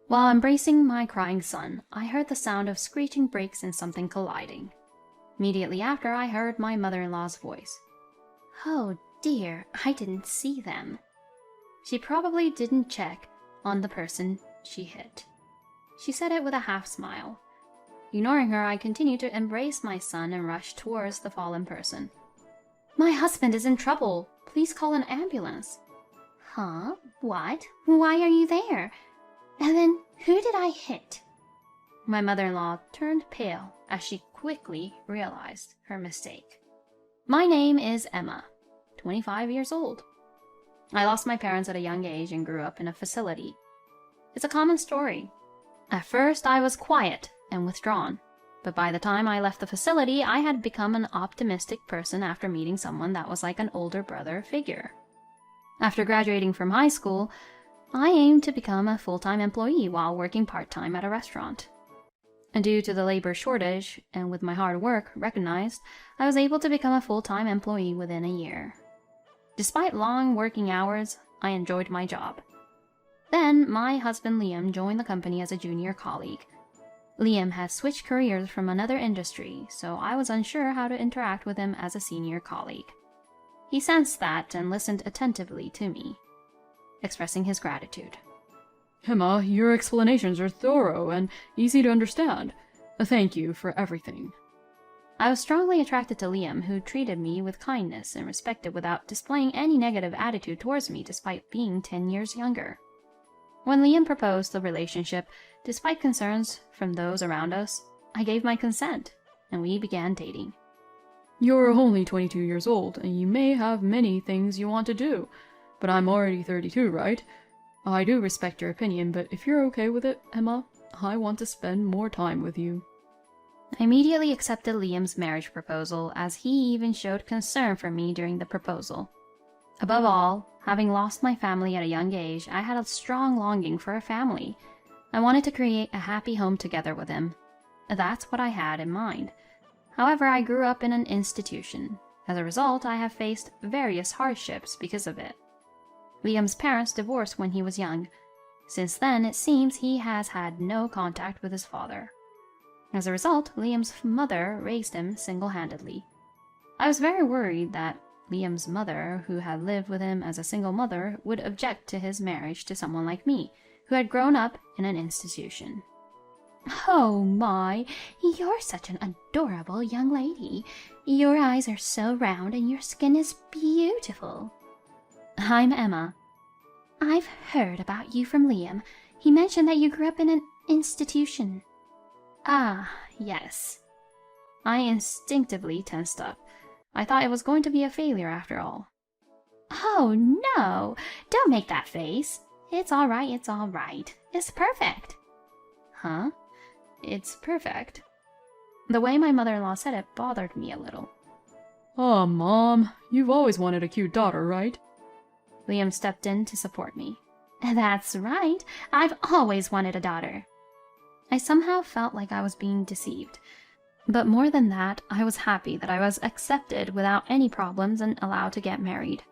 While embracing my crying son, I heard the sound of screeching brakes and something colliding. Immediately after, I heard my mother-in-law's voice. "Oh dear, I didn't see them." She probably didn't check on the person she hit. She said it with a half smile. Ignoring her, I continued to embrace my son and rush towards the fallen person. "My husband is in trouble. Please call an ambulance." "Huh? What? Why are you there? And then who did I hit?" My mother-in-law turned pale as she quickly realized her mistake. My name is Emma, 25 years old. I lost my parents at a young age and grew up in a facility. It's a common story. At first, I was quiet and withdrawn, but by the time I left the facility, I had become an optimistic person after meeting someone that was like an older brother figure. After graduating from high school, I aimed to become a full-time employee while working part-time at a restaurant. And due to the labor shortage, and with my hard work recognized, I was able to become a full-time employee within a year. Despite long working hours, I enjoyed my job. Then, my husband Liam joined the company as a junior colleague. Liam had switched careers from another industry, so I was unsure how to interact with him as a senior colleague. He sensed that and listened attentively to me, expressing his gratitude. "Emma, your explanations are thorough and easy to understand. Thank you for everything." I was strongly attracted to Liam, who treated me with kindness and respect without displaying any negative attitude towards me despite being 10 years younger. When Liam proposed the relationship, despite concerns from those around us, I gave my consent, and we began dating. "You're only 22 years old, and you may have many things you want to do, but I'm already 32, right? I do respect your opinion, but if you're okay with it, Emma, I want to spend more time with you." I immediately accepted Liam's marriage proposal, as he even showed concern for me during the proposal. Above all, having lost my family at a young age, I had a strong longing for a family. I wanted to create a happy home together with him. That's what I had in mind. However, I grew up in an institution. As a result, I have faced various hardships because of it. Liam's parents divorced when he was young. Since then, it seems he has had no contact with his father. As a result, Liam's mother raised him single-handedly. I was very worried that Liam's mother, who had lived with him as a single mother, would object to his marriage to someone like me, who had grown up in an institution. "Oh my, you're such an adorable young lady. Your eyes are so round and your skin is beautiful." "I'm Emma." "I've heard about you from Liam. He mentioned that you grew up in an institution." "Ah, yes." I instinctively tensed up. I thought it was going to be a failure after all. "Oh no, don't make that face. It's all right, it's all right. It's perfect." "Huh? It's perfect?" The way my mother-in-law said it bothered me a little. "Aw, Mom, you've always wanted a cute daughter, right?" Liam stepped in to support me. "That's right. I've always wanted a daughter." I somehow felt like I was being deceived. But more than that, I was happy that I was accepted without any problems and allowed to get married.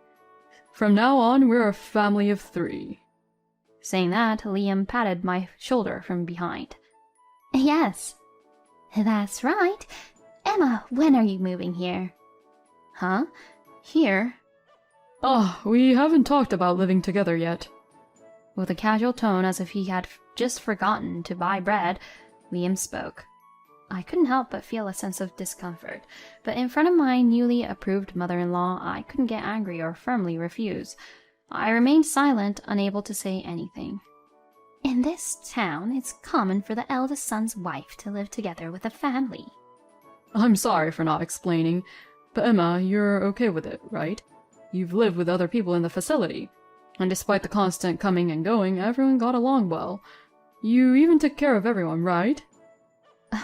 "From now on, we're a family of 3. Saying that, Liam patted my shoulder from behind. "Yes, that's right. Emma, when are you moving here?" "Huh? Here?" "Ah, we haven't talked about living together yet." With a casual tone as if he had just forgotten to buy bread, Liam spoke. I couldn't help but feel a sense of discomfort, but in front of my newly approved mother-in-law, I couldn't get angry or firmly refuse. I remained silent, unable to say anything. "In this town, it's common for the eldest son's wife to live together with a family." "I'm sorry for not explaining, but Emma, you're okay with it, right? You've lived with other people in the facility, and despite the constant coming and going, everyone got along well. You even took care of everyone, right?"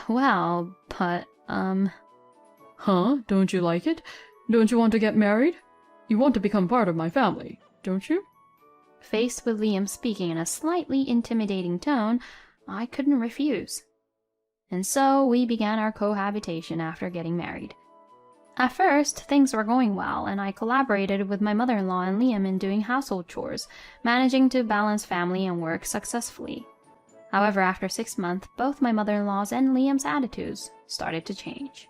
"Well, but, Huh? Don't you like it? Don't you want to get married? You want to become part of my family, don't you?" Faced with Liam speaking in a slightly intimidating tone, I couldn't refuse. And so we began our cohabitation after getting married. At first, things were going well, and I collaborated with my mother-in-law and Liam in doing household chores, managing to balance family and work successfully. However, after 6 months, both my mother-in-law's and Liam's attitudes started to change.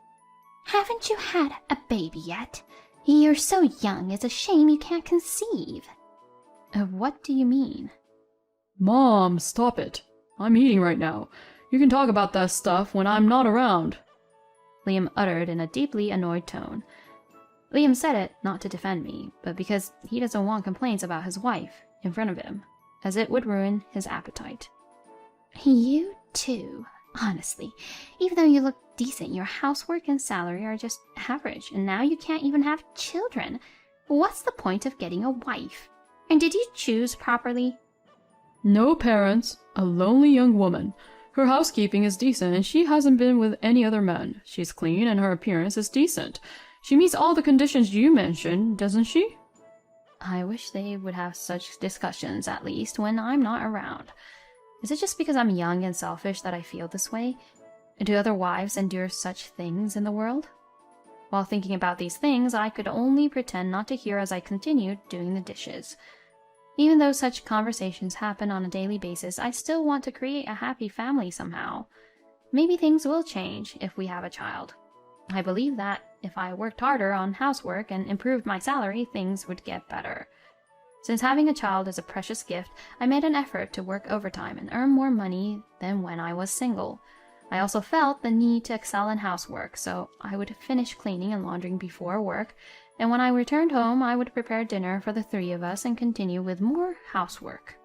Haven't you had a baby yet? You're so young, it's a shame you can't conceive. What do you mean? Mom, stop it. I'm eating right now. You can talk about that stuff when I'm not around. Liam uttered in a deeply annoyed tone. Liam said it not to defend me, but because he doesn't want complaints about his wife in front of him, as it would ruin his appetite. You too. Honestly, even though you look decent, your housework and salary are just average, and now you can't even have children. What's the point of getting a wife? And did you choose properly? No parents, a lonely young woman. Her housekeeping is decent, and she hasn't been with any other men. She's clean, and her appearance is decent. She meets all the conditions you mentioned, doesn't she? I wish they would have such discussions, at least, when I'm not around. Is it just because I'm young and selfish that I feel this way? Do other wives endure such things in the world? While thinking about these things, I could only pretend not to hear as I continued doing the dishes. Even though such conversations happen on a daily basis, I still want to create a happy family somehow. Maybe things will change if we have a child. I believe that if I worked harder on housework and improved my salary, things would get better. Since having a child is a precious gift, I made an effort to work overtime and earn more money than when I was single. I also felt the need to excel in housework, so I would finish cleaning and laundering before work, and when I returned home, I would prepare dinner for the 3 of us and continue with more housework.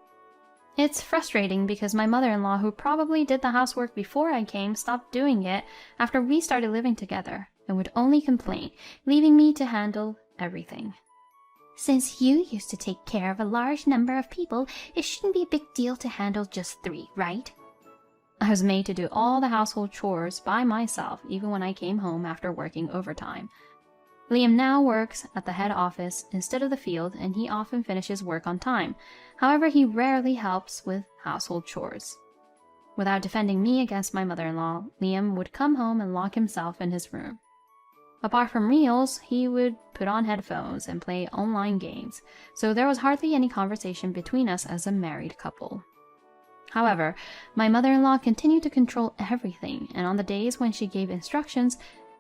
It's frustrating because my mother-in-law, who probably did the housework before I came, stopped doing it after we started living together and would only complain, leaving me to handle everything. Since you used to take care of a large number of people, it shouldn't be a big deal to handle just 3, right? I was made to do all the household chores by myself, even when I came home after working overtime. Liam now works at the head office instead of the field, and he often finishes work on time. However, he rarely helps with household chores. Without defending me against my mother-in-law, Liam would come home and lock himself in his room. Apart from meals, he would put on headphones and play online games, so there was hardly any conversation between us as a married couple. However, my mother-in-law continued to control everything, and on the days when she gave instructions,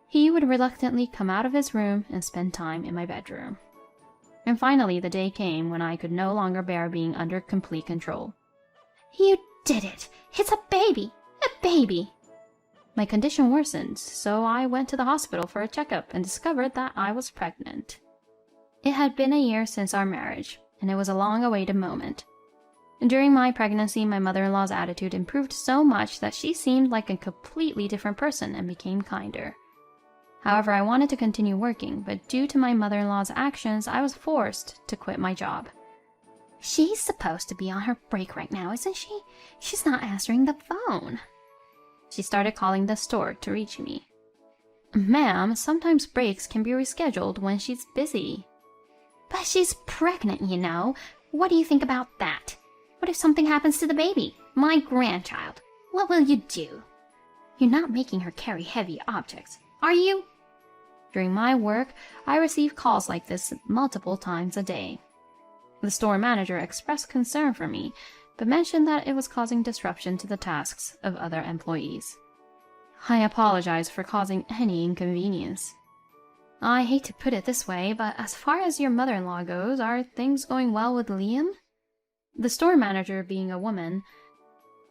he would reluctantly come out of his room and spend time in my bedroom. And finally, the day came when I could no longer bear being under complete control. You did it! It's a baby! A baby! My condition worsened, so I went to the hospital for a checkup and discovered that I was pregnant. It had been a year since our marriage, and it was a long-awaited moment. During my pregnancy, my mother-in-law's attitude improved so much that she seemed like a completely different person and became kinder. However, I wanted to continue working, but due to my mother-in-law's actions, I was forced to quit my job. She's supposed to be on her break right now, isn't she? She's not answering the phone. She started calling the store to reach me. Ma'am, sometimes breaks can be rescheduled when she's busy. But she's pregnant, you know. What do you think about that? What if something happens to the baby? My grandchild. What will you do? You're not making her carry heavy objects, are you? During my work, I receive calls like this multiple times a day. The store manager expressed concern for me, but mentioned that it was causing disruption to the tasks of other employees. I apologize for causing any inconvenience. I hate to put it this way, but as far as your mother-in-law goes, are things going well with Liam? The store manager, being a woman,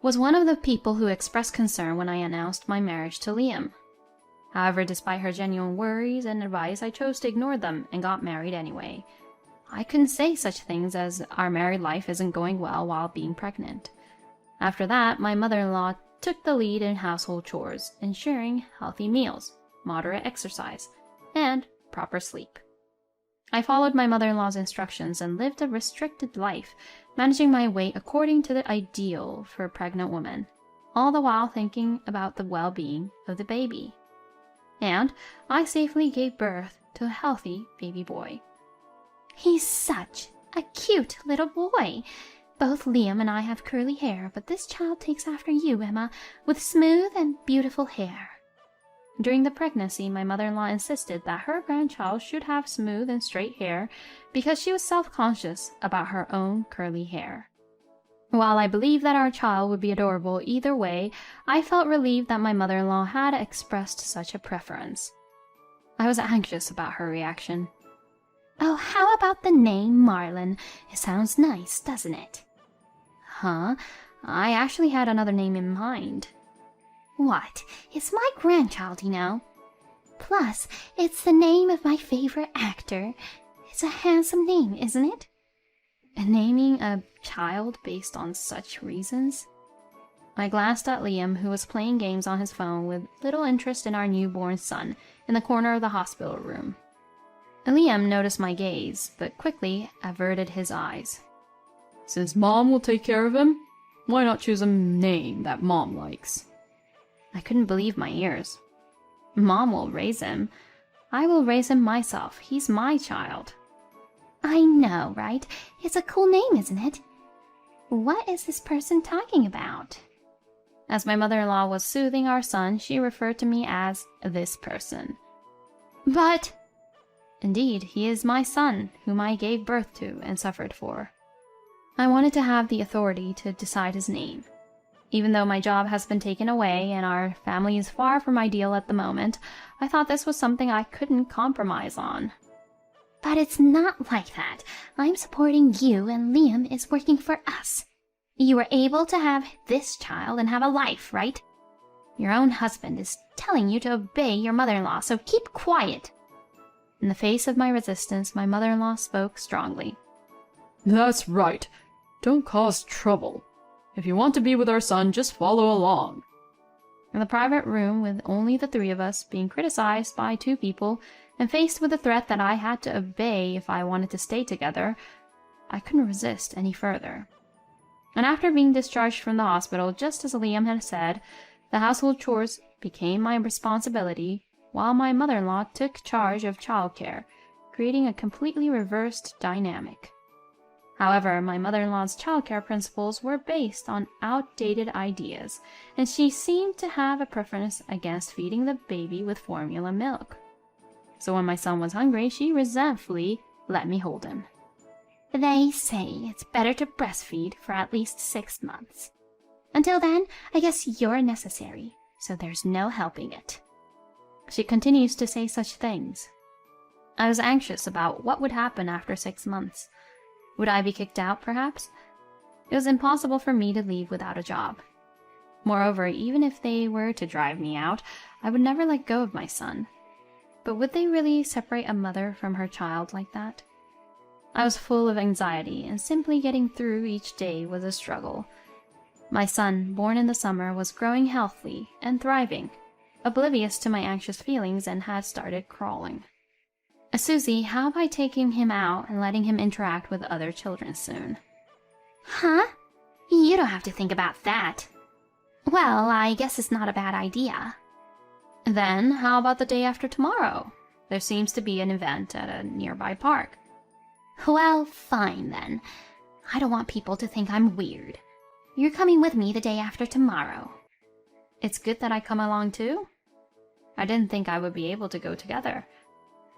was one of the people who expressed concern when I announced my marriage to Liam. However, despite her genuine worries and advice, I chose to ignore them and got married anyway. I couldn't say such things as our married life isn't going well while being pregnant. After that, my mother-in-law took the lead in household chores, ensuring healthy meals, moderate exercise, and proper sleep. I followed my mother-in-law's instructions and lived a restricted life, managing my weight according to the ideal for a pregnant woman, all the while thinking about the well-being of the baby. And I safely gave birth to a healthy baby boy. He's such a cute little boy. Both Liam and I have curly hair, but this child takes after you, Emma, with smooth and beautiful hair. During the pregnancy, my mother-in-law insisted that her grandchild should have smooth and straight hair because she was self-conscious about her own curly hair. While I believed that our child would be adorable either way, I felt relieved that my mother-in-law had expressed such a preference. I was anxious about her reaction. Oh, how about the name Marlin? It sounds nice, doesn't it? Huh? I actually had another name in mind. What? It's my grandchild, you know. Plus, it's the name of my favorite actor. It's a handsome name, isn't it? And naming a child based on such reasons? I glanced at Liam, who was playing games on his phone with little interest in our newborn son, in the corner of the hospital room. Liam noticed my gaze, but quickly averted his eyes. Since Mom will take care of him, why not choose a name that Mom likes? I couldn't believe my ears. Mom will raise him. I will raise him myself. He's my child. I know, right? It's a cool name, isn't it? What is this person talking about? As my mother-in-law was soothing our son, she referred to me as this person. But... Indeed, he is my son, whom I gave birth to and suffered for. I wanted to have the authority to decide his name. Even though my job has been taken away and our family is far from ideal at the moment, I thought this was something I couldn't compromise on. But it's not like that. I'm supporting you and Liam is working for us. You were able to have this child and have a life, right? Your own husband is telling you to obey your mother-in-law, so keep quiet. In the face of my resistance, my mother-in-law spoke strongly. That's right. Don't cause trouble. If you want to be with our son, just follow along. In the private room, with only the three of us, being criticized by two people, and faced with the threat that I had to obey if I wanted to stay together, I couldn't resist any further. And after being discharged from the hospital, just as Liam had said, the household chores became my responsibility, while my mother-in-law took charge of childcare, creating a completely reversed dynamic. However, my mother-in-law's childcare principles were based on outdated ideas, and she seemed to have a preference against feeding the baby with formula milk. So when my son was hungry, she resentfully let me hold him. They say it's better to breastfeed for at least 6 months. Until then, I guess you're necessary, so there's no helping it. She continues to say such things. I was anxious about what would happen after 6 months. Would I be kicked out, perhaps? It was impossible for me to leave without a job. Moreover, even if they were to drive me out, I would never let go of my son. But would they really separate a mother from her child like that? I was full of anxiety, and simply getting through each day was a struggle. My son, born in the summer, was growing healthy and thriving, oblivious to my anxious feelings, and had started crawling. Susie, how about taking him out and letting him interact with other children soon? Huh? You don't have to think about that. Well, I guess it's not a bad idea. Then, how about the day after tomorrow? There seems to be an event at a nearby park. Well, fine then. I don't want people to think I'm weird. You're coming with me the day after tomorrow. It's good that I come along too? I didn't think I would be able to go together.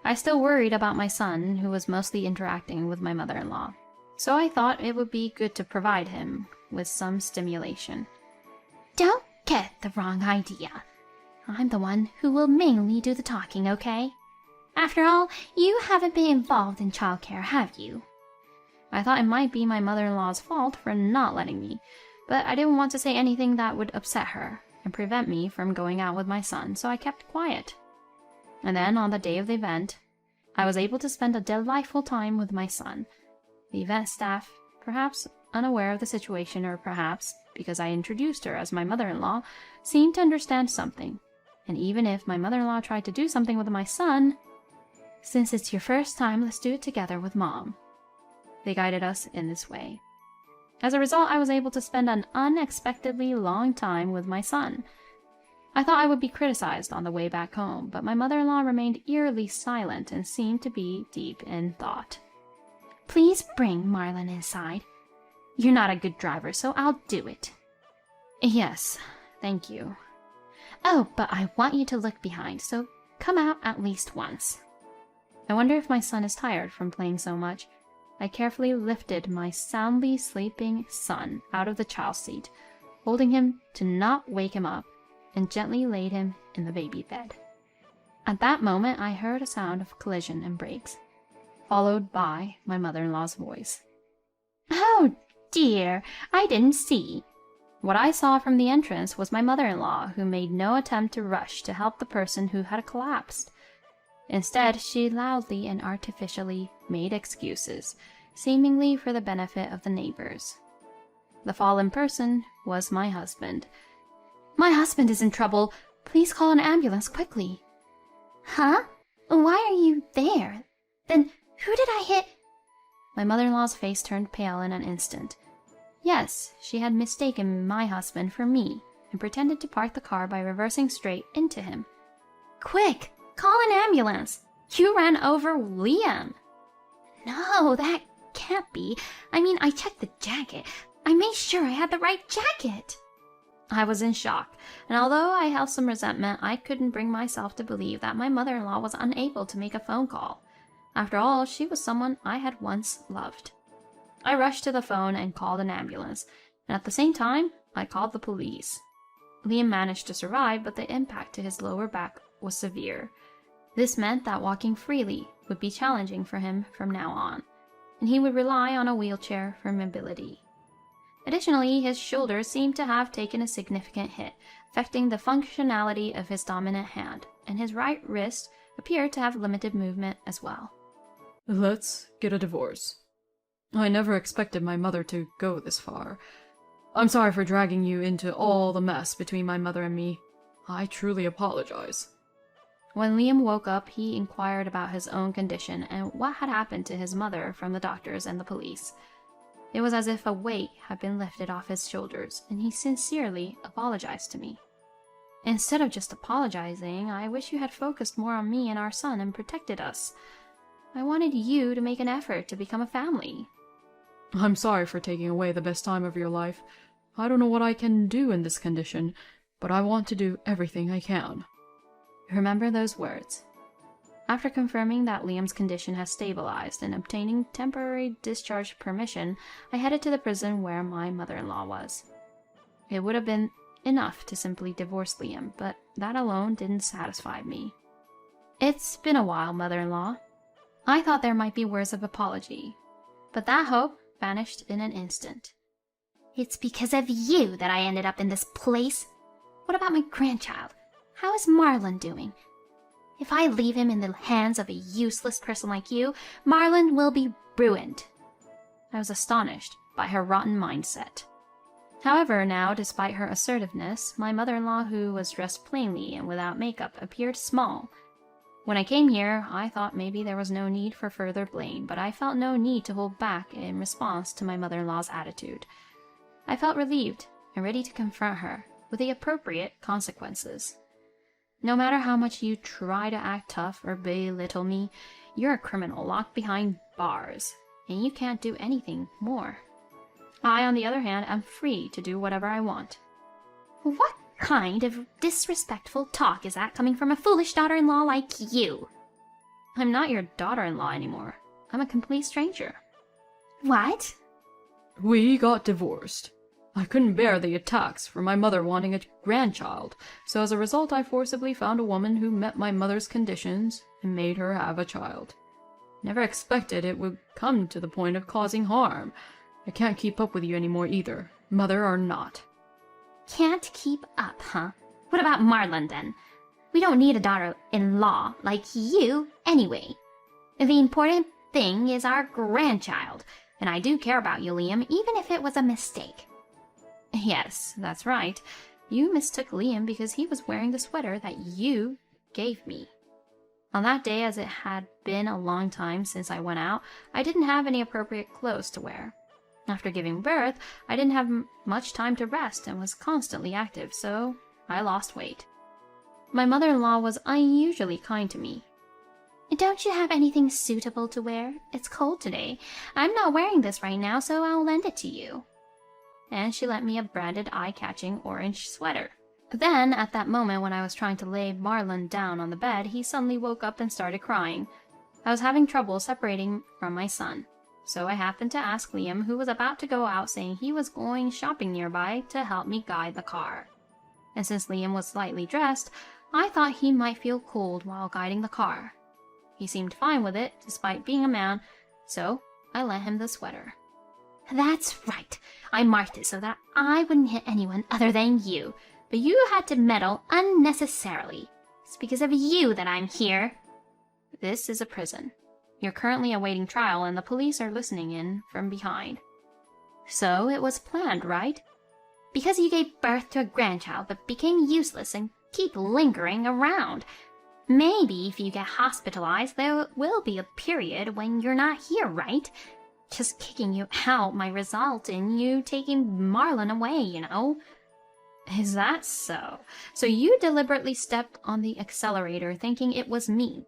I still worried about my son, who was mostly interacting with my mother-in-law, so I thought it would be good to provide him with some stimulation. Don't get the wrong idea. I'm the one who will mainly do the talking, okay? After all, you haven't been involved in childcare, have you? I thought it might be my mother-in-law's fault for not letting me, but I didn't want to say anything that would upset her and prevent me from going out with my son, so I kept quiet. And then, on the day of the event, I was able to spend a delightful time with my son. The event staff, perhaps unaware of the situation, or perhaps because I introduced her as my mother-in-law, seemed to understand something. And even if my mother-in-law tried to do something with my son, "Since it's your first time, let's do it together with Mom." They guided us in this way. As a result, I was able to spend an unexpectedly long time with my son. I thought I would be criticized on the way back home, but my mother-in-law remained eerily silent and seemed to be deep in thought. Please bring Marlin inside. You're not a good driver, so I'll do it. Yes, thank you. Oh, but I want you to look behind, so come out at least once. I wonder if my son is tired from playing so much. I carefully lifted my soundly sleeping son out of the child seat, holding him to not wake him up, and gently laid him in the baby bed. At that moment, I heard a sound of collision and brakes, followed by my mother-in-law's voice. "Oh dear, I didn't see." What I saw from the entrance was my mother-in-law, who made no attempt to rush to help the person who had collapsed. Instead, she loudly and artificially made excuses, seemingly for the benefit of the neighbors. The fallen person was my husband. "My husband is in trouble. Please call an ambulance quickly." "Huh? Why are you there? Then who did I hit?" My mother-in-law's face turned pale in an instant. Yes, she had mistaken my husband for me and pretended to park the car by reversing straight into him. "Quick, call an ambulance. You ran over Liam." "No, that can't be. I mean, I checked the jacket. I made sure I had the right jacket." I was in shock, and although I held some resentment, I couldn't bring myself to believe that my mother-in-law was unable to make a phone call. After all, she was someone I had once loved. I rushed to the phone and called an ambulance, and at the same time, I called the police. Liam managed to survive, but the impact to his lower back was severe. This meant that walking freely would be challenging for him from now on, and he would rely on a wheelchair for mobility. Additionally, his shoulders seemed to have taken a significant hit, affecting the functionality of his dominant hand, and his right wrist appeared to have limited movement as well. Let's get a divorce. I never expected my mother to go this far. I'm sorry for dragging you into all the mess between my mother and me. I truly apologize. When Liam woke up, he inquired about his own condition and what had happened to his mother from the doctors and the police. It was as if a weight had been lifted off his shoulders, and he sincerely apologized to me. Instead of just apologizing, I wish you had focused more on me and our son and protected us. I wanted you to make an effort to become a family. I'm sorry for taking away the best time of your life. I don't know what I can do in this condition, but I want to do everything I can. Remember those words. After confirming that Liam's condition has stabilized and obtaining temporary discharge permission, I headed to the prison where my mother-in-law was. It would have been enough to simply divorce Liam, but that alone didn't satisfy me. It's been a while, mother-in-law. I thought there might be words of apology, but that hope vanished in an instant. "It's because of you that I ended up in this place. What about my grandchild? How is Marlon doing? If I leave him in the hands of a useless person like you, Marlon will be ruined." I was astonished by her rotten mindset. However, now, despite her assertiveness, my mother-in-law, who was dressed plainly and without makeup, appeared small. When I came here, I thought maybe there was no need for further blame, but I felt no need to hold back in response to my mother-in-law's attitude. I felt relieved and ready to confront her with the appropriate consequences. No matter how much you try to act tough or belittle me, you're a criminal locked behind bars, and you can't do anything more. I, on the other hand, am free to do whatever I want. What kind of disrespectful talk is that coming from a foolish daughter-in-law like you? I'm not your daughter-in-law anymore. I'm a complete stranger. What? We got divorced. I couldn't bear the attacks from my mother wanting a grandchild, so as a result I forcibly found a woman who met my mother's conditions and made her have a child. Never expected it would come to the point of causing harm. I can't keep up with you anymore either, mother or not. Can't keep up, huh? What about Marlon then? We don't need a daughter-in-law like you anyway. The important thing is our grandchild, and I do care about you, Liam, even if it was a mistake. Yes, that's right. You mistook Liam because he was wearing the sweater that you gave me. On that day, as it had been a long time since I went out, I didn't have any appropriate clothes to wear. After giving birth, I didn't have much time to rest and was constantly active, so I lost weight. My mother-in-law was unusually kind to me. Don't you have anything suitable to wear? It's cold today. I'm not wearing this right now, so I'll lend it to you. And she lent me a branded eye-catching orange sweater. But then, at that moment when I was trying to lay Marlon down on the bed, he suddenly woke up and started crying. I was having trouble separating from my son, So I happened to ask Liam, who was about to go out, saying he was going shopping nearby, to help me guide the car. And since Liam was slightly dressed, I thought he might feel cold while guiding the car. He seemed fine with it, despite being a man, so I lent him the sweater. That's right. I marked it so that I wouldn't hit anyone other than you. But you had to meddle unnecessarily. It's because of you that I'm here. This is a prison. You're currently awaiting trial and the police are listening in from behind. So it was planned, right? Because you gave birth to a grandchild but became useless and keep lingering around. Maybe if you get hospitalized, there will be a period when you're not here, right? Just kicking you out might result in you taking Marlon away, you know? Is that so? So you deliberately stepped on the accelerator thinking it was me.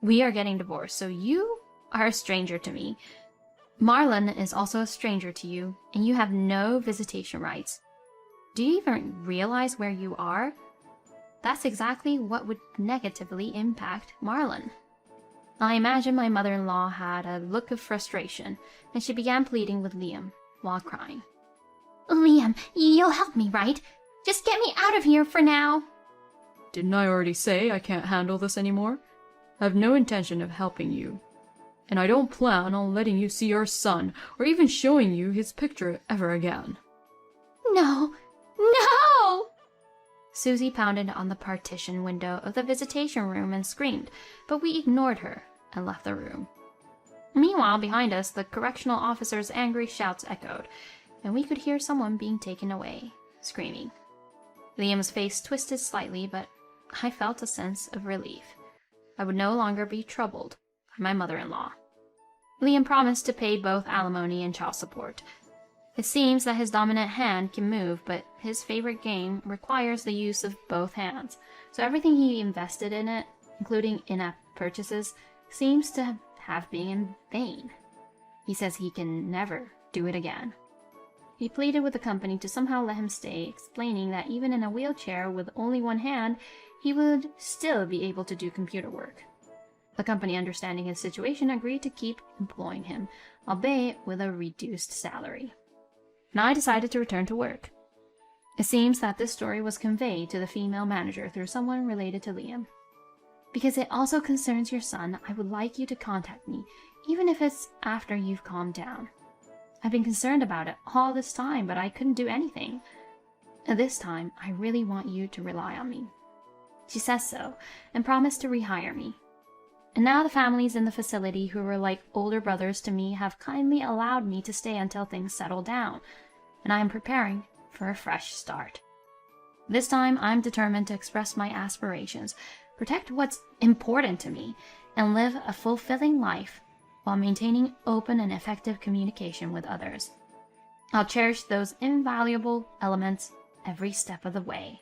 We are getting divorced, so you are a stranger to me. Marlon is also a stranger to you, and you have no visitation rights. Do you even realize where you are? That's exactly what would negatively impact Marlon. I imagine my mother-in-law had a look of frustration, and she began pleading with Liam while crying. Liam, you'll help me, right? Just get me out of here for now. Didn't I already say I can't handle this anymore? I have no intention of helping you. And I don't plan on letting you see your son, or even showing you his picture ever again. No! No! Susie pounded on the partition window of the visitation room and screamed, but we ignored her and left the room. Meanwhile, behind us, the correctional officer's angry shouts echoed, and we could hear someone being taken away, screaming. Liam's face twisted slightly, but I felt a sense of relief. I would no longer be troubled by my mother-in-law. Liam promised to pay both alimony and child support. It seems that his dominant hand can move, but his favorite game requires the use of both hands, so everything he invested in it, including in-app purchases, seems to have been in vain. He says he can never do it again. He pleaded with the company to somehow let him stay, explaining that even in a wheelchair with only one hand, he would still be able to do computer work. The company, understanding his situation, agreed to keep employing him, albeit with a reduced salary. And I decided to return to work. It seems that this story was conveyed to the female manager through someone related to Liam. Because it also concerns your son, I would like you to contact me, even if it's after you've calmed down. I've been concerned about it all this time, but I couldn't do anything. And this time, I really want you to rely on me. She says so, and promised to rehire me. And now the families in the facility who were like older brothers to me have kindly allowed me to stay until things settle down, and I am preparing for a fresh start. This time, I'm determined to express my aspirations, protect what's important to me, and live a fulfilling life while maintaining open and effective communication with others. I'll cherish those invaluable elements every step of the way.